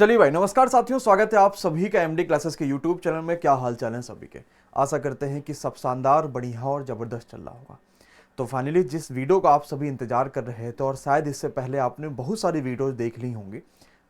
चलिए भाई, नमस्कार साथियों, स्वागत है आप सभी का एमडी क्लासेस के यूट्यूब चैनल में। क्या हाल चाल है सभी के। आशा करते हैं कि सब शानदार, बढ़िया और ज़बरदस्त चल रहा होगा। तो फाइनली जिस वीडियो का आप सभी इंतजार कर रहे थे और शायद इससे पहले आपने बहुत सारी वीडियोस देख ली होंगी,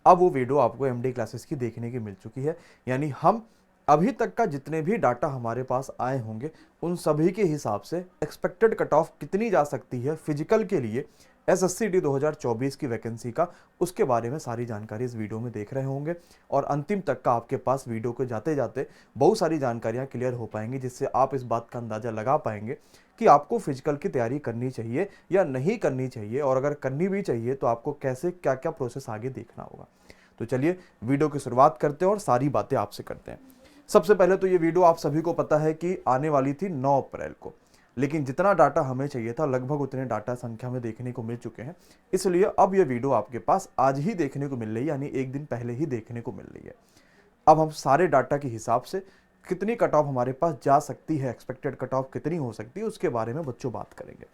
अब वो वीडियो आपको एमडी क्लासेस की देखने की मिल चुकी है। यानी हम अभी तक का जितने भी डाटा हमारे पास आए होंगे उन सभी के हिसाब से एक्सपेक्टेड कट ऑफ कितनी जा सकती है फिजिकल के लिए एसएससीडी 2024 की वैकेंसी का, उसके बारे में सारी जानकारी इस वीडियो में देख रहे होंगे। और अंतिम तक का आपके पास वीडियो को जाते जाते बहुत सारी जानकारियां क्लियर हो पाएंगी, जिससे आप इस बात का अंदाजा लगा पाएंगे कि आपको फिजिकल की तैयारी करनी चाहिए या नहीं करनी चाहिए, और अगर करनी भी चाहिए तो आपको कैसे क्या क्या प्रोसेस आगे देखना होगा। तो चलिए वीडियो की शुरुआत करते हैं और सारी बातें आपसे करते हैं। सबसे पहले तो ये वीडियो आप सभी को पता है कि आने वाली थी 9 अप्रैल को, लेकिन जितना डाटा हमें चाहिए था लगभग उतने डाटा संख्या में देखने को मिल चुके हैं। इसलिए अब ये वीडियो आपके पास आज ही देखने को मिल रही है, यानी एक दिन पहले ही देखने को मिल रही है। अब हम सारे डाटा के हिसाब से कितनी कट ऑफ हमारे पास जा सकती है, एक्सपेक्टेड कट ऑफ कितनी हो सकती है, उसके बारे में बच्चों बात करेंगे।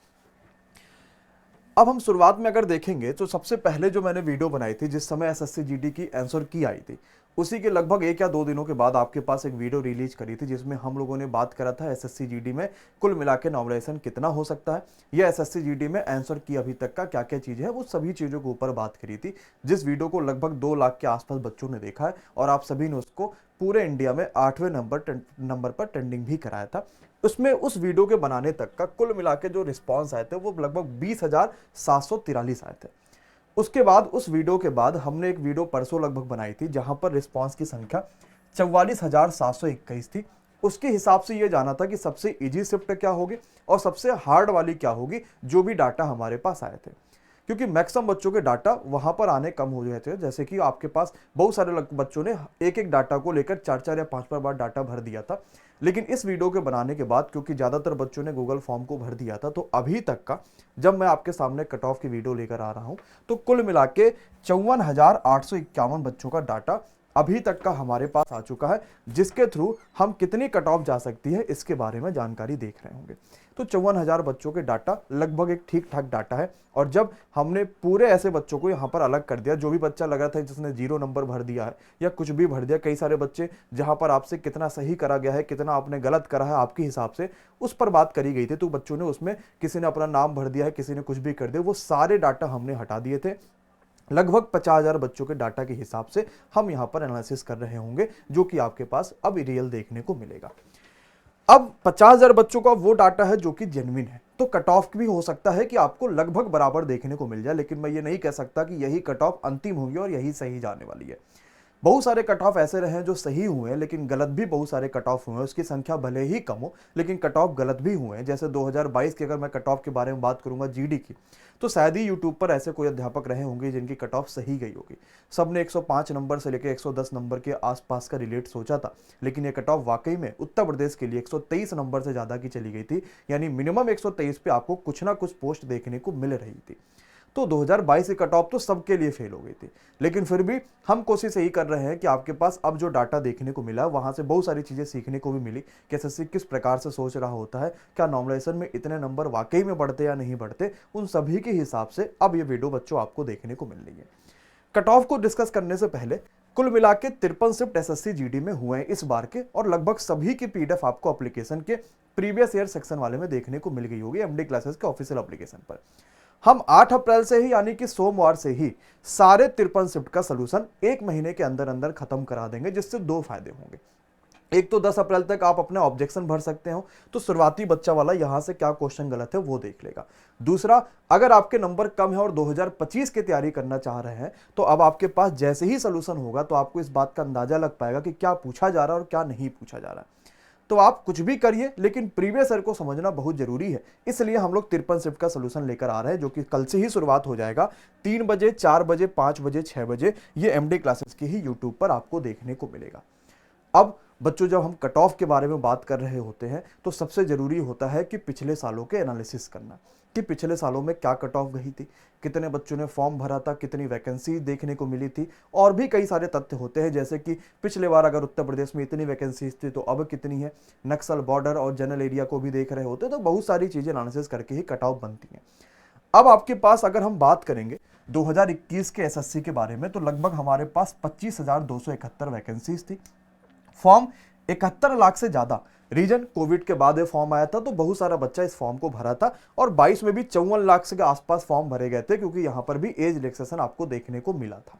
अब हम शुरुआत में अगर देखेंगे तो सबसे पहले जो मैंने वीडियो बनाई थी जिस समय एसएससी जीडी की आंसर की आई थी, उसी के लगभग 1 या 2 दिनों के बाद आपके पास एक वीडियो रिलीज करी थी जिसमें हम लोगों ने बात करा था एसएससी जीडी में कुल मिला के नॉमिनेशन कितना हो सकता है, या एसएससी जीडी में आंसर की अभी तक का क्या क्या चीज़ है, वो सभी चीज़ों के ऊपर बात करी थी। जिस वीडियो को लगभग 2 लाख के आसपास बच्चों ने देखा है और आप सभी ने उसको पूरे इंडिया में 8वें नंबर पर ट्रेंडिंग भी कराया था। उसमें उस वीडियो के बनाने तक का कुल मिला के जो रिस्पॉन्स आए थे वो लगभग 20,743 आए थे। उसके बाद उस वीडियो के बाद हमने एक वीडियो परसों लगभग बनाई थी जहां पर रिस्पांस की संख्या 44,721 थी। उसके हिसाब से यह जाना था कि सबसे इजी शिफ्ट क्या होगी और सबसे हार्ड वाली क्या होगी, जो भी डाटा हमारे पास आए थे। क्योंकि मैक्सिमम बच्चों के डाटा वहां पर आने कम हो गए थे, जैसे कि आपके पास बहुत सारे बच्चों ने एक एक डाटा को लेकर 4 या 5 बार डाटा भर दिया था। लेकिन इस वीडियो के बनाने के बाद क्योंकि ज़्यादातर बच्चों ने गूगल फॉर्म को भर दिया था, तो अभी तक का जब मैं आपके सामने कट ऑफ की वीडियो लेकर आ रहा हूं तो कुल मिला के 54,851 बच्चों का डाटा अभी तक का हमारे पास आ चुका है, जिसके थ्रू हम कितनी कट ऑफ जा सकती है इसके बारे में जानकारी देख रहे होंगे। तो 54,000 बच्चों के डाटा लगभग एक ठीक ठाक डाटा है। और जब हमने पूरे ऐसे बच्चों को यहाँ पर अलग कर दिया, जो भी बच्चा लगा था जिसने 0 नंबर भर दिया है या कुछ भी भर दिया, कई सारे बच्चे जहाँ पर आपसे कितना सही करा गया है, कितना आपने गलत करा है आपके हिसाब से, उस पर बात करी गई थी। तो बच्चों ने उसमें किसी ने अपना नाम भर दिया है, किसी ने कुछ भी कर दिया, वो सारे डाटा हमने हटा दिए थे। लगभग 50,000 बच्चों के डाटा के हिसाब से हम यहाँ पर एनालिसिस कर रहे होंगे, जो कि आपके पास अब रियल देखने को मिलेगा। अब 50,000 बच्चों का वो डाटा है जो कि जेन्युइन है, तो कट ऑफ भी हो सकता है कि आपको लगभग बराबर देखने को मिल जाए, लेकिन मैं ये नहीं कह सकता कि यही कट ऑफ अंतिम होगी और यही सही जाने वाली है। बहुत सारे कट ऑफ ऐसे रहे हैं जो सही हुए हैं, लेकिन गलत भी बहुत सारे कट ऑफ हुए हैं। उसकी संख्या भले ही कम हो, लेकिन कट ऑफ गलत भी हुए हैं। जैसे 2022 की अगर मैं कट ऑफ के बारे में बात करूंगा जीडी की, तो शायद ही यूट्यूब पर ऐसे कोई अध्यापक रहे होंगे जिनकी कट ऑफ सही गई होगी। सबने 105 नंबर से लेकर 110 नंबर के आसपास का रिलेट सोचा था, लेकिन ये कट ऑफ वाकई में उत्तर प्रदेश के लिए 123 नंबर से ज़्यादा की चली गई थी। यानी मिनिमम 123 पे आपको कुछ ना कुछ पोस्ट देखने को मिल रही थी। तो 2022 की कट ऑफ तो सबके लिए फेल हो गई थी, लेकिन फिर भी हम कोशिश यही कर रहे हैं कि आपके पास अब जो डाटा देखने को मिला वहां से बहुत सारी चीजें सीखने को भी मिली कि एसएससी किस प्रकार से सोच रहा होता है, क्या नॉमिनेशन में इतने नंबर वाकई में बढ़ते या नहीं बढ़ते, उन सभी के हिसाब से अब ये वीडियो बच्चों आपको देखने को मिल रही है। कट ऑफ को डिस्कस करने से पहले कुल मिला के 53 शिफ्ट एसएससी जीडी में हुए हैं इस बार के, और लगभग सभी की पीडीएफ आपको एप्लीकेशन के प्रीवियस ईयर सेक्शन वाले में देखने को मिल गई होगी एमडी क्लासेस के ऑफिशियल एप्लीकेशन पर। हम 8 अप्रैल से ही यानी कि सोमवार से ही सारे 53 शिफ्ट का सलूशन 1 महीने के अंदर अंदर खत्म करा देंगे, जिससे 2 फायदे होंगे। एक तो 10 अप्रैल तक आप अपने ऑब्जेक्शन भर सकते हो, तो शुरुआती बच्चा वाला यहां से क्या क्वेश्चन गलत है वो देख लेगा। दूसरा, अगर आपके नंबर कम है और 2025 की तैयारी करना चाह रहे हैं, तो अब आपके पास जैसे ही सलूशन होगा तो आपको इस बात का अंदाजा लग पाएगा कि क्या पूछा जा रहा है और क्या नहीं पूछा जा रहा है। तो आप कुछ भी करिए, लेकिन प्रीवियस ईयर को समझना बहुत जरूरी है। इसलिए हम लोग 53 शिफ्ट का सोल्यूशन लेकर आ रहे हैं, जो कि कल से ही शुरुआत हो जाएगा। 3 बजे, 4 बजे, 5 बजे, 6 बजे ये एमडी क्लासेस की ही यूट्यूब पर आपको देखने को मिलेगा। अब बच्चों, जब हम कट ऑफ के बारे में बात कर रहे होते हैं तो सबसे जरूरी होता है कि पिछले सालों के एनालिसिस करना, कि पिछले सालों में क्या कट ऑफ गई थी, कितने बच्चों ने फॉर्म भरा था, कितनी वैकेंसी देखने को मिली थी, और भी कई सारे तथ्य होते हैं, जैसे कि पिछले बार अगर उत्तर प्रदेश में इतनी वैकेंसीज थी तो अब कितनी है, नक्सल बॉर्डर और जनरल एरिया को भी देख रहे होते हैं, तो बहुत सारी चीजें एनालिसिस करके ही कट ऑफ बनती हैं। अब आपके पास अगर हम बात करेंगे 2021 के एसएससी के बारे में, तो लगभग हमारे पास 25,271 वैकेंसीज थी। फॉर्म 71 लाख से ज्यादा। रीजन कोविड के बाद ये फॉर्म आया था, तो बहुत सारा बच्चा इस फॉर्म को भरा था, और 22 में भी 54 लाख से के आसपास फॉर्म भरे गए थे, क्योंकि यहां पर भी एज रिलैक्सेशन आपको देखने को मिला था।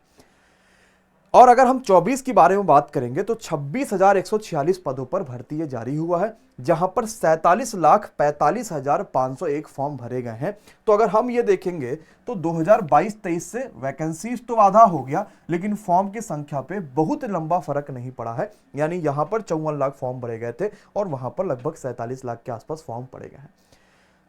और अगर हम 24 के बारे में बात करेंगे तो 26,146 पदों पर भर्ती ये जारी हुआ है, जहां पर 47,45,501 फॉर्म भरे गए हैं। तो अगर हम ये देखेंगे तो 2022-23 से वैकेंसीज तो आधा हो गया, लेकिन फॉर्म की संख्या पे बहुत लंबा फर्क नहीं पड़ा है। यानी यहां पर 54 लाख फॉर्म भरे गए थे और वहां पर लगभग 47 लाख के आसपास फॉर्म पड़े गए हैं।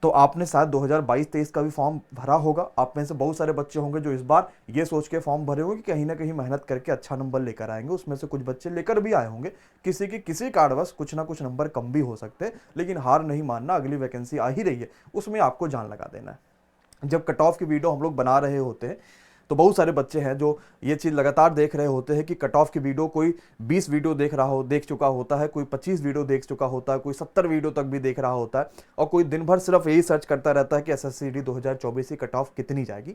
तो आपने शायद 2022-23 का भी फॉर्म भरा होगा। आप में से बहुत सारे बच्चे होंगे जो इस बार ये सोच के फॉर्म भरे होंगे कि कहीं ना कहीं मेहनत करके अच्छा नंबर लेकर आएंगे। उसमें से कुछ बच्चे लेकर भी आए होंगे, किसी कारणवश कुछ ना कुछ नंबर कम भी हो सकते हैं, लेकिन हार नहीं मानना। अगली वैकेंसी आ ही रही है, उसमें आपको जान लगा देना है। जब कट ऑफ की वीडियो हम लोग बना रहे होते हैं तो बहुत सारे बच्चे हैं जो ये चीज़ लगातार देख रहे होते हैं कि कट ऑफ की वीडियो कोई 20 वीडियो देख चुका होता है, कोई 25 वीडियो देख चुका होता है, कोई 70 वीडियो तक भी देख रहा होता है, और कोई दिन भर सिर्फ यही सर्च करता रहता है कि एसएससीडी 2024 की कट ऑफ कितनी जाएगी।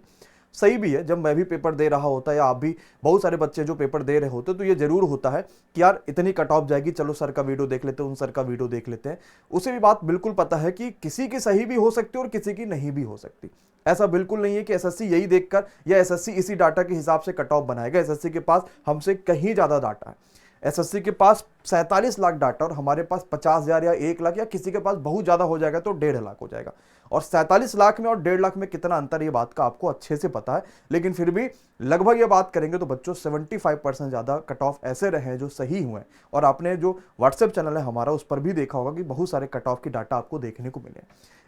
सही भी है, जब मैं भी पेपर दे रहा होता है या आप भी, बहुत सारे बच्चे जो पेपर दे रहे होते हैं, तो ये जरूर होता है कि यार इतनी कट ऑफ जाएगी, चलो सर का वीडियो देख लेते हैं, उन सर का वीडियो देख लेते हैं। उसे भी बात बिल्कुल पता है कि किसी की सही भी हो सकती है और किसी की नहीं भी हो सकती। ऐसा बिल्कुल नहीं है कि एसएससी यही देखकर या एसएससी इसी डाटा के हिसाब से कट ऑफ बनाएगा। एसएससी के पास हमसे कहीं ज्यादा डाटा है। एसएससी के पास 47 लाख डाटा और हमारे पास 50,000 या 1 लाख, या किसी के पास बहुत ज्यादा हो जाएगा तो 1.5 लाख हो जाएगा। और 47 लाख में और 1.5 लाख में कितना अंतर है, ये बात का आपको अच्छे से पता है। लेकिन फिर भी लगभग ये बात करेंगे तो बच्चों 75% ज्यादा कट ऑफ ऐसे रहे हैं जो सही हुए। और आपने जो व्हाट्सएप चैनल है हमारा, उस पर भी देखा होगा कि बहुत सारे कट ऑफ की डाटा आपको देखने को मिले।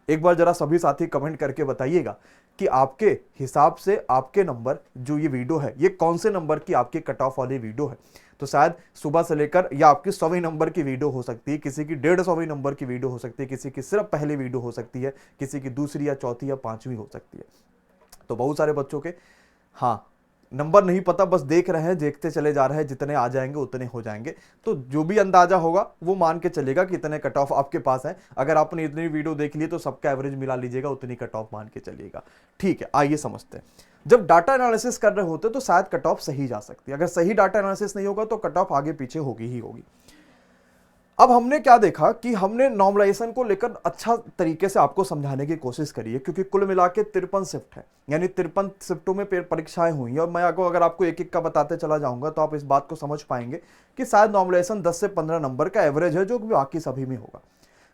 एक बार जरा सभी साथी कमेंट करके बताइएगा कि आपके हिसाब से आपके नंबर जो ये वीडियो है, ये कौन से नंबर की आपकी कट ऑफ वाली वीडियो है। तो शायद सुबह से लेकर, या आपकी 100वीं नंबर की वीडियो हो सकती है, किसी की 150वीं नंबर की वीडियो हो सकती है, किसी की सिर्फ पहली वीडियो हो सकती है, किसी की दूसरी या चौथी या 5वीं हो सकती है। तो बहुत सारे बच्चों के हाँ नंबर नहीं पता, बस देख रहे हैं, देखते चले जा रहे हैं, जितने आ जाएंगे उतने हो जाएंगे। तो जो भी अंदाजा होगा वो मान के चलेगा कि इतने कट ऑफ आपके पास है। अगर आपने इतनी वीडियो देख ली तो सबका एवरेज मिला लीजिएगा, उतनी कट ऑफ मान के चलिएगा। ठीक है, आइए समझते हैं। जब डाटा एनालिसिस कर रहे होते तो शायद कट ऑफ सही जा सकती है। अगर सही डाटा एनालिसिस नहीं होगा तो कट ऑफ आगे पीछे होगी ही होगी। अब हमने क्या देखा कि हमने नॉर्मलाइजेशन को लेकर अच्छा तरीके से आपको समझाने की कोशिश करी है, क्योंकि कुल मिला के 53 शिफ्ट है, यानी 53 शिफ्टों में परीक्षाएं हुई हैं। और मैं अगर आपको एक एक का बताते चला जाऊंगा तो आप इस बात को समझ पाएंगे कि शायद नॉर्मलाइजेशन 10 से 15 नंबर का एवरेज है, जो कि बाकी सभी में होगा।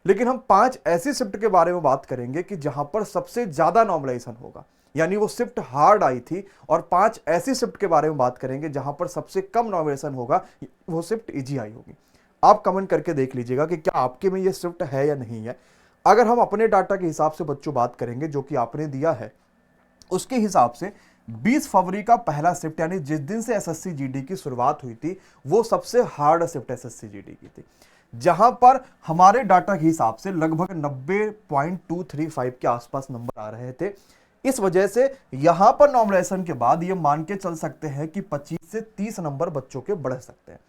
लेकिन हम 5 ऐसी शिफ्ट के बारे में बात करेंगे कि जहां पर सबसे ज्यादा नॉर्मलाइजेशन होगा, यानी वो शिफ्ट हार्ड आई थी। और 5 ऐसी शिफ्ट के बारे में बात करेंगे जहां पर सबसे कम नॉर्मलाइजेशन होगा, वो शिफ्ट इजी आई होगी। आप कमेंट करके देख लीजिएगा कि क्या आपके में ये शिफ्ट है या नहीं है। अगर हम अपने डाटा के हिसाब से बच्चों बात करेंगे जो कि आपने दिया है, उसके हिसाब से 20 फरवरी का पहला शिफ्ट, यानी जिस दिन से एसएससी जीडी की शुरुआत हुई थी, वो सबसे हार्ड शिफ्ट एसएससी जीडी की थी, जहां पर हमारे डाटा के हिसाब से लगभग 90.235 के आसपास नंबर आ रहे थे। इस वजह से यहां पर नॉर्मलाइजेशन के बाद ये मान के चल सकते हैं कि 25 से 30 नंबर बच्चों के बढ़ सकते हैं।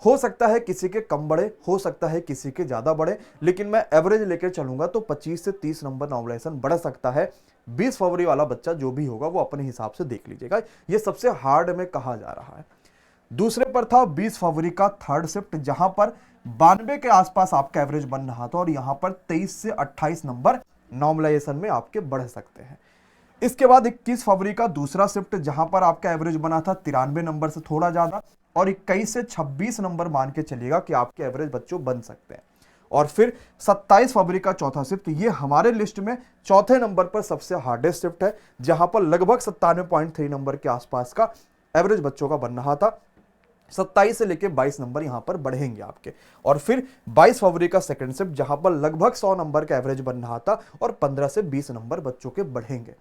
हो सकता है किसी के कम बढ़े, हो सकता है किसी के ज्यादा बढ़े, लेकिन मैं एवरेज लेकर चलूंगा तो 25 से 30 नंबर नॉर्मलाइजेशन बढ़ सकता है। 20 फरवरी वाला बच्चा जो भी होगा वो अपने हिसाब से देख लीजिएगा, ये सबसे हार्ड में कहा जा रहा है। दूसरे पर था 20 फरवरी का थर्ड शिफ्ट, जहां पर 92 के आसपास आपका एवरेज बन रहा था, और यहां पर 23 से 28 नंबर नॉर्मलाइजेशन में आपके बढ़ सकते हैं। इसके बाद 21 फरवरी का दूसरा शिफ्ट, जहां पर आपका एवरेज बना था 93 नंबर से थोड़ा ज्यादा, और 21 से 26 नंबर मान के चलिएगा कि आपके एवरेज बच्चों बन सकते हैं। और फिर 27 फरवरी का चौथा शिफ्ट, ये हमारे लिस्ट में चौथे नंबर पर सबसे हार्डेस्ट शिफ्ट है, जहां पर लगभग 97.3 नंबर के आसपास का एवरेज बच्चों का बन रहा था। 27 से लेके 22 नंबर यहां पर बढ़ेंगे आपके। और फिर 22 फरवरी का सेकंड शिफ्ट, जहां पर लगभग 100 नंबर का एवरेज बन रहा था, और 15 से 20 नंबर बच्चों के बढ़ेंगे।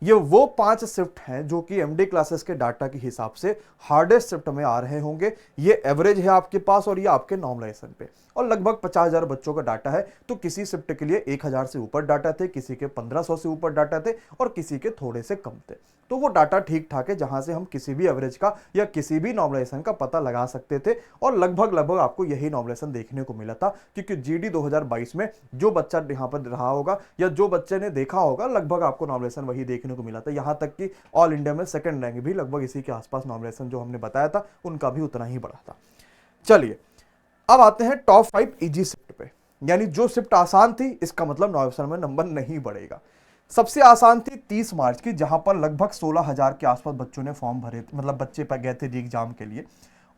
ये वो 5 शिफ्ट हैं जो कि एमडी क्लासेस के डाटा के हिसाब से हार्डेस्ट शिफ्ट में आ रहे होंगे। ये एवरेज है आपके पास और ये आपके नॉर्मलाइजेशन पे, और लगभग 50,000 बच्चों का डाटा है। तो किसी शिफ्ट के लिए 1,000 से ऊपर डाटा थे, किसी के 1500 से ऊपर डाटा थे और किसी के थोड़े से कम थे। तो वो डाटा ठीक ठाक है जहां से हम किसी भी एवरेज का या किसी भी नॉर्मलाइजेशन का पता लगा सकते थे, और लगभग आपको यही नॉर्मलाइजेशन देखने को मिला था। क्योंकि जीडी 2022 में जो बच्चा यहाँ पर रहा होगा या जो बच्चे ने देखा होगा, लगभग आपको नॉर्मलाइजेशन वही देखने को मिला था। यहां तक कि ऑल इंडिया में सेकंड रैंक भी लगभग इसी के आसपास नॉर्मलाइजेशन जो हमने बताया था उनका भी उतना ही बड़ा था। चलिए अब आते हैं टॉप 5 इजी शिफ्ट पे, यानी जो शिफ्ट आसान थी, इसका मतलब नॉर्मलाइजेशन में नंबर नहीं बढ़ेगा। सबसे आसान थी 30 मार्च की, जहां पर लगभग 16,000 के आसपास बच्चों ने फॉर्म भरे, मतलब बच्चे पर गए थे री एग्जाम के लिए,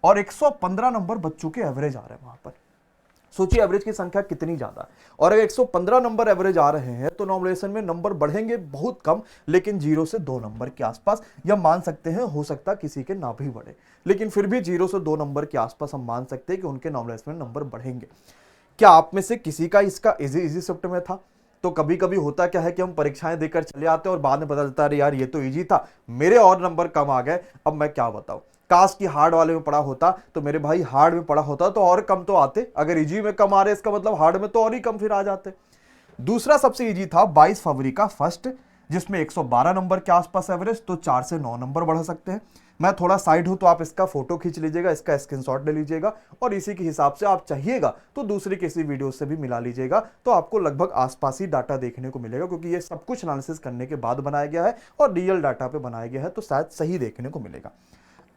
और 115 नंबर बच्चों के एवरेज आ रहे हैं वहां पर। सोचिए एवरेज की संख्या कितनी ज्यादा है, और अगर 115 नंबर एवरेज आ रहे हैं तो नॉर्मलाइजेशन में नंबर बढ़ेंगे बहुत कम, लेकिन 0 से 2 नंबर के आसपास, या मान सकते हैं हो सकता किसी के ना भी बढ़े, लेकिन फिर भी 0 से 2 नंबर के आसपास हम मान सकते हैं कि उनके नॉर्मलाइजेशन में नंबर बढ़ेंगे। क्या आप में से किसी का इसका इजी शिफ्ट में था? तो कभी कभी होता क्या है कि हम परीक्षाएं देकर चले आते हैं और बाद में पता चलता है यार ये तो इजी था, मेरे और नंबर कम आ गए, अब मैं क्या बताऊं। काश की हार्ड वाले में पढ़ा होता तो मेरे भाई हार्ड में पढ़ा होता तो और कम तो आते, अगर इजी में कम आ रहे इसका मतलब हार्ड में तो और ही कम फिर आ जाते। दूसरा सबसे इजी था 22 फरवरी का फर्स्ट, जिसमें 112 नंबर के आसपास एवरेज, तो 4 से 9 नंबर बढ़ सकते हैं। मैं थोड़ा साइड हूं तो आप इसका फोटो खींच लीजिएगा, इसका स्क्रीनशॉट ले लीजिएगा, और इसी के हिसाब से आप चाहिएगा तो दूसरी किसी वीडियो से भी मिला लीजिएगा, तो आपको लगभग आसपास ही डाटा देखने को मिलेगा, क्योंकि ये सब कुछ एनालिसिस करने के बाद बनाया गया है और रियल डाटा पे बनाया गया है, तो शायद सही देखने को मिलेगा।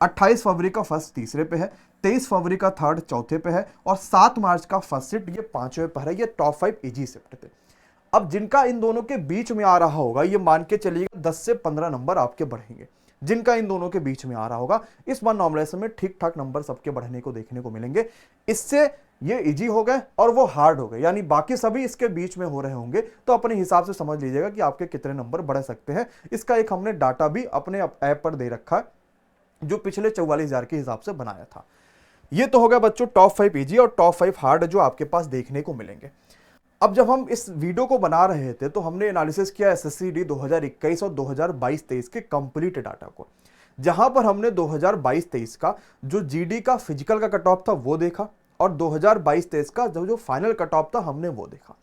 28 फरवरी का फर्स्ट तीसरे पे है, 23 फरवरी का थर्ड चौथे पे है, और 7 मार्च का फर्स्ट शिफ्ट ये पांचवें पर है। ये टॉप 5 इजी शिफ्ट थे। अब जिनका इन दोनों के बीच में आ रहा होगा, ये मान के चलिएगा 10 से 15 नंबर आपके बढ़ेंगे। जिनका इन दोनों के बीच में आ रहा होगा, इस बार नॉर्मलाइजेशन में ठीक ठाक नंबर सबके बढ़ने को देखने को मिलेंगे। इससे ये इजी हो गए और वो हार्ड हो गए, यानी बाकी सभी इसके बीच में हो रहे होंगे, तो अपने हिसाब से समझ लीजिएगा कि आपके कितने नंबर बढ़ सकते हैं। इसका एक हमने डाटा भी अपने ऐप पर दे रखा है, जो पिछले 44,000 के हिसाब से बनाया था। ये तो हो गया बच्चों टॉप 5 इजी और टॉप 5 हार्ड जो आपके पास देखने को मिलेंगे। अब जब हम इस वीडियो को बना रहे थे तो हमने एनालिसिस किया एसएससी 2021 और 2022-23 के कंप्लीट डाटा को, जहां पर हमने 2022-23 का जो जीडी का फिजिकल का कट ऑफ था वो देखा, और 2022-23 का जो फाइनल कट ऑफ था हमने वो देखा।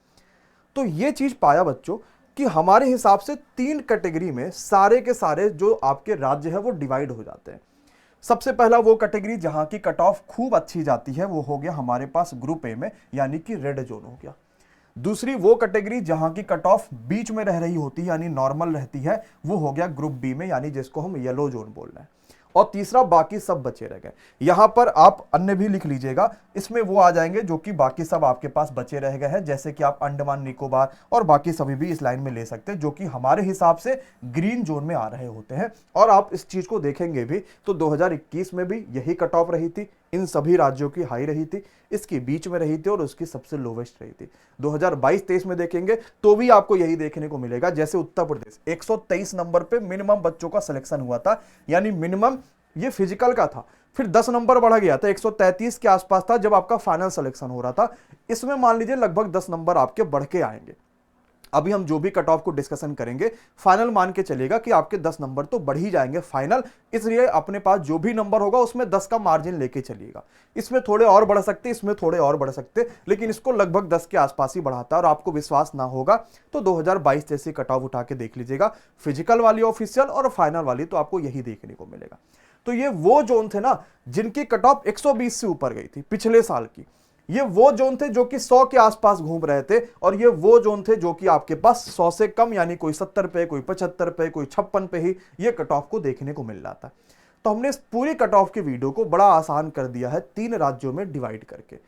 तो ये चीज पाया बच्चों कि हमारे हिसाब से 3 कैटेगरी में सारे के सारे जो आपके राज्य है वो डिवाइड हो जाते हैं। सबसे पहला वो कैटेगरी जहां की कट ऑफ खूब अच्छी जाती है, वो हो गया हमारे पास ग्रुप ए में, यानी कि रेड जोन हो गया। दूसरी वो कैटेगरी जहां की कट ऑफ बीच में रह रही होती है, यानी नॉर्मल रहती है, वो हो गया ग्रुप बी में, यानी जिसको हम येलो जोन बोल रहे हैं। और तीसरा बाकी सब बचे रह गए। यहां पर आप अन्य भी लिख लीजिएगा, इसमें वो आ जाएंगे जो कि बाकी सब आपके पास बचे रह गए हैं, जैसे कि आप अंडमान निकोबार और बाकी सभी भी इस लाइन में ले सकते हैं, जो कि हमारे हिसाब से ग्रीन जोन में आ रहे होते हैं। और आप इस चीज को देखेंगे भी तो 2021 में भी यही कट ऑफ रही थी, इन सभी राज्यों की हाई रही थी, इसकी बीच में रही थी और उसकी सबसे लोवेस्ट रही थी। 2022-23 में देखेंगे तो भी आपको यही देखने को मिलेगा। जैसे उत्तर प्रदेश 123 नंबर पे मिनिमम बच्चों का सिलेक्शन हुआ था, यानी मिनिमम ये फिजिकल का था, फिर 10 नंबर बढ़ा गया था, 133 के आसपास था जब आपका फाइनल सिलेक्शन हो रहा था। इसमें मान लीजिए लगभग 10 नंबर आपके बढ़ के आएंगे। अभी हम जो भी कट ऑफ को डिस्कशन करेंगे, फाइनल मान के चलेगा कि आपके 10 नंबर तो बढ़ ही जाएंगे फाइनल, इसलिए अपने पास जो भी नंबर होगा उसमें 10 का मार्जिन लेके चलिएगा। इसमें थोड़े और बढ़ सकते, इसमें थोड़े और बढ़ सकते, लेकिन इसको लगभग 10 के आसपास ही बढ़ाता है। और आपको विश्वास ना होगा तो 2022 जैसी कट ऑफ उठा के देख लीजिएगा, फिजिकल वाली ऑफिशियल और फाइनल वाली, तो आपको यही देखने को मिलेगा। तो ये वो जोन थे ना जिनकी कट ऑफ 120 से ऊपर गई थी पिछले साल की, ये वो जोन थे जो कि 100 के आसपास घूम रहे थे, और ये वो जोन थे जो कि आपके पास 100 से कम, यानी कोई 70 पे, कोई 75 पे, कोई 56 पे ही ये कट ऑफ को देखने को मिल रहा था। तो हमने इस पूरी कट ऑफ की वीडियो को बड़ा आसान कर दिया है 3 राज्यों में डिवाइड करके।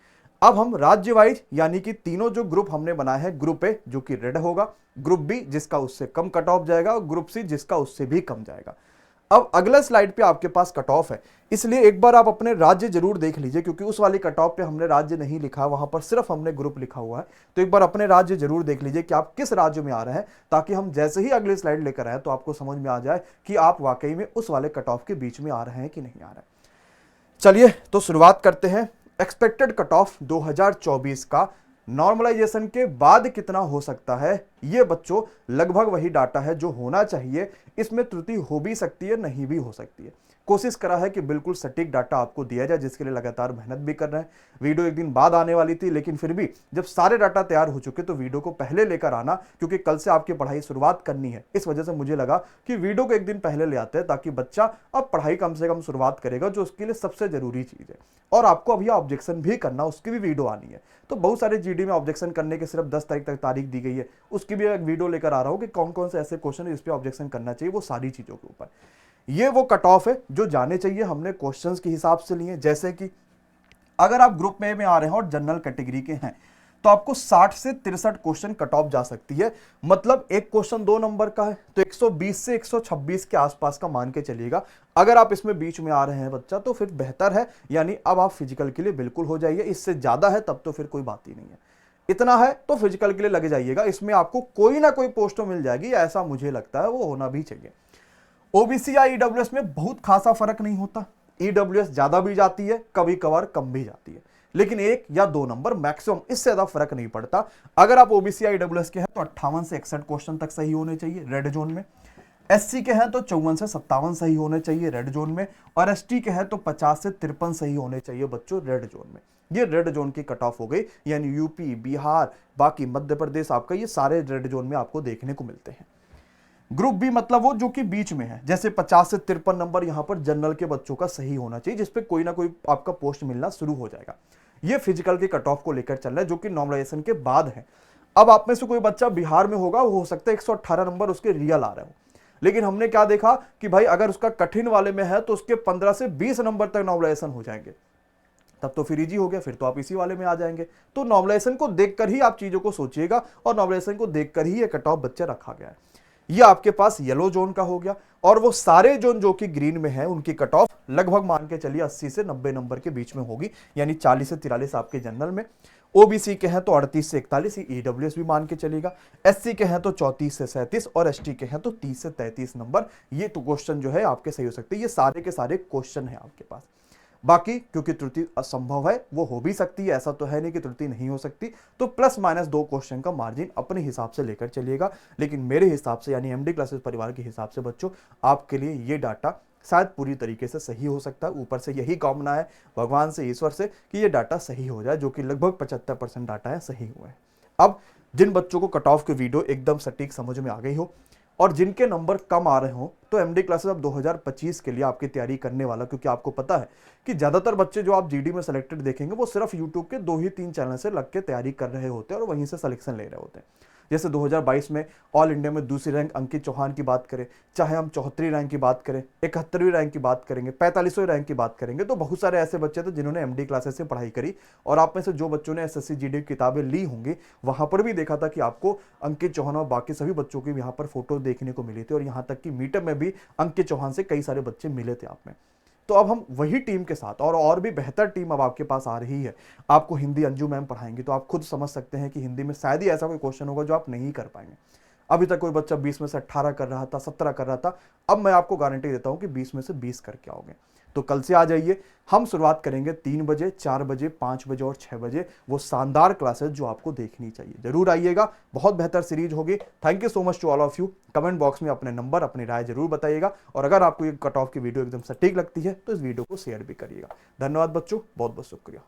अब हम राज्य वाइज, यानी कि तीनों जो ग्रुप हमने बनाए हैं, ग्रुप ए जो कि रेड होगा, ग्रुप बी जिसका उससे कम कट ऑफ जाएगा, और ग्रुप सी जिसका उससे भी कम जाएगा। अब अगला स्लाइड पे आपके पास कट ऑफ है, इसलिए एक बार आप अपने राज्य जरूर देख लीजिए, क्योंकि उस वाली कट ऑफ पे हमने राज्य नहीं लिखा, वहां पर सिर्फ हमने ग्रुप लिखा हुआ है। तो एक बार अपने राज्य जरूर देख लीजिए कि आप किस राज्य में आ रहे हैं, ताकि हम जैसे ही अगली स्लाइड लेकर आए तो आपको समझ में आ जाए कि आप वाकई में उस वाले कट ऑफ के बीच में आ रहे हैं कि नहीं आ रहे हैं। चलिए तो शुरुआत करते हैं एक्सपेक्टेड कट ऑफ 2024 का नॉर्मलाइजेशन के बाद कितना हो सकता है, ये बच्चों लगभग वही डाटा है जो होना चाहिए। इसमें त्रुटि हो भी सकती है, नहीं भी हो सकती है। कोशिश करा है कि बिल्कुल सटीक डाटा आपको दिया जाए, जिसके लिए लगातार मेहनत भी कर रहे हैं। वीडियो एक दिन बाद आने वाली थी, लेकिन फिर भी जब सारे डाटा तैयार हो चुके तो वीडियो को पहले लेकर आना, क्योंकि कल से आपकी पढ़ाई शुरुआत करनी है। इस वजह से मुझे लगा कि वीडियो को एक दिन पहले ले आते हैं, ताकि बच्चा अब पढ़ाई कम से कम शुरुआत करेगा, जो उसके लिए सबसे जरूरी चीज है। और आपको अभी ऑब्जेक्शन भी करना, उसकी भी वीडियो आनी है। तो बहुत सारे जीडी में ऑब्जेक्शन करने के सिर्फ 10 तारीख तक तारीख दी गई है, उसकी भी एक वीडियो लेकर आ रहा हूं कि कौन कौन से ऐसे क्वेश्चन है जिस पे ऑब्जेक्शन करना चाहिए, वो सारी चीजों के ऊपर। ये वो कट ऑफ है जो जाने चाहिए, हमने क्वेश्चंस के हिसाब से लिए। जैसे कि अगर आप ग्रुप में आ रहे हैं और जनरल कैटेगरी के हैं, तो आपको 60 से 63 क्वेश्चन कट ऑफ जा सकती है। मतलब एक क्वेश्चन 2 नंबर का है तो 120 से 126 के आसपास का मान के चलिएगा। अगर आप इसमें बीच में आ रहे हैं बच्चा, तो फिर बेहतर है, यानी अब आप फिजिकल के लिए बिल्कुल हो जाइए। इससे ज्यादा है तब तो फिर कोई बात ही नहीं है। इतना है तो फिजिकल के लिए लगे जाइएगा, इसमें आपको कोई ना कोई पोस्ट मिल जाएगी, ऐसा मुझे लगता है, वो होना भी चाहिए। ओबीसी या ईडब्ल्यूएस में बहुत खासा फर्क नहीं होता। ईडब्ल्यूएस ज्यादा भी जाती है, कभी कभार कम भी जाती है, लेकिन 1 या 2 नंबर मैक्सिमम, इससे ज्यादा फर्क नहीं पड़ता। अगर आप ओबीसी या ईडब्ल्यूएस के हैं तो 58 से 61 क्वेश्चन तक सही होने चाहिए रेड जोन में। एससी के हैं तो 54 से 57 सही होने चाहिए रेड जोन में। और एसटी के हैं तो 50 से 53 सही होने चाहिए बच्चों रेड जोन में। ये रेड जोन की कट ऑफ हो गई, यानी यूपी, बिहार, बाकी मध्य प्रदेश, आपका ये सारे रेड जोन में आपको देखने को मिलते हैं। ग्रुप बी मतलब वो जो कि बीच में है, जैसे 50 से 53 नंबर यहां पर जनरल के बच्चों का सही होना चाहिए, जिसपे कोई ना कोई आपका पोस्ट मिलना शुरू हो जाएगा। ये फिजिकल के कट ऑफ को लेकर चल रहा है, जो कि नॉर्मलाइजेशन के बाद है। अब आप में से कोई बच्चा बिहार में होगा, वो हो सकता है 118 नंबर उसके रियल आ रहे हो, लेकिन हमने क्या देखा कि भाई अगर उसका कठिन वाले में है तो उसके 15 से 20 नंबर तक नॉर्मलाइजेशन हो जाएंगे, तब तो फिर इजी हो गया, फिर तो आप इसी वाले में आ जाएंगे। तो नॉर्मलाइजेशन को देखकर ही आप चीजों को सोचिएगा, और नॉर्मलाइजेशन को देखकर ही ये कट ऑफ बच्चे रखा गया है। ये आपके पास येलो जोन का हो गया, और वो सारे जोन जो कि ग्रीन में है उनकी कट ऑफ लगभग मान के चलिए 80 से 90 नंबर के बीच में होगी, यानी 40 से 43 आपके जनरल में। ओबीसी के हैं तो 38 से 41, ईडब्ल्यूएस भी मान के चलेगा। एससी के हैं तो 34 से 37, और एसटी के हैं तो 30 से 33 नंबर। ये तो क्वेश्चन जो है आपके सही हो सकते हैं। ये सारे के सारे क्वेश्चन है आपके पास। बाकी क्योंकि त्रुटि असंभव है, वो हो भी सकती है, ऐसा तो है नहीं कि त्रुटि नहीं हो सकती, तो प्लस माइनस 2 क्वेश्चन का मार्जिन अपने हिसाब से लेकर चलिएगा। लेकिन मेरे हिसाब से, यानी एमडी क्लासेस परिवार के हिसाब से बच्चों, आपके लिए ये डाटा शायद पूरी तरीके से सही हो सकता है। ऊपर से यही कामना है भगवान से, ईश्वर से, कि ये डाटा सही हो जाए, जो कि लगभग 75% डाटा है सही हुआ है। अब जिन बच्चों को कट ऑफ की वीडियो एकदम सटीक समझ में आ गई हो, और जिनके नंबर कम आ रहे हो, तो एमडी क्लासेस अब 2025 के लिए आपकी तैयारी करने वाला, क्योंकि आपको पता है कि ज्यादातर बच्चे जो आप जीडी में सेलेक्टेड देखेंगे वो सिर्फ यूट्यूब के 2 ही 3 चैनल से लग के तैयारी कर रहे होते हैं और वहीं से सिलेक्शन ले रहे होते हैं। जैसे 2022 में ऑल इंडिया में दूसरी रैंक अंकित चौहान की बात करें, चाहे हम 74वीं रैंक की बात करें, 71वीं रैंक की बात करेंगे, 45वीं रैंक की बात करेंगे, तो बहुत सारे ऐसे बच्चे थे जिन्होंने एमडी क्लासेस से पढ़ाई करी। और आप में से जो बच्चों ने एसएससी जीडी की किताबें ली होंगी, वहां पर भी देखा था कि आपको अंकित चौहान और बाकी सभी बच्चों की यहाँ पर फोटो देखने को मिली थी, और यहाँ तक कि मीटअप में भी अंकित चौहान से कई सारे बच्चे मिले थे आप में। तो अब हम वही टीम के साथ, और भी बेहतर टीम अब आपके पास आ रही है। आपको हिंदी अंजू मैम पढ़ाएंगे, तो आप खुद समझ सकते हैं कि हिंदी में शायद ही ऐसा कोई क्वेश्चन होगा जो आप नहीं कर पाएंगे। अभी तक कोई बच्चा 20 में से 18 कर रहा था, 17 कर रहा था, अब मैं आपको गारंटी देता हूं कि 20 में से 20 करके आओगे। तो कल से आ जाइए, हम शुरुआत करेंगे 3 बजे, 4 बजे, 5 बजे और 6 बजे, वो शानदार क्लासेस जो आपको देखनी चाहिए। जरूर आइएगा, बहुत बेहतर सीरीज होगी। Thank you so much to all of you. Comment box में अपने नंबर, अपनी राय जरूर बताइएगा, और अगर आपको ये कट ऑफ की वीडियो एकदम सटीक लगती है तो इस वीडियो को शेयर भी करिएगा। धन्यवाद बच्चों, बहुत बहुत शुक्रिया।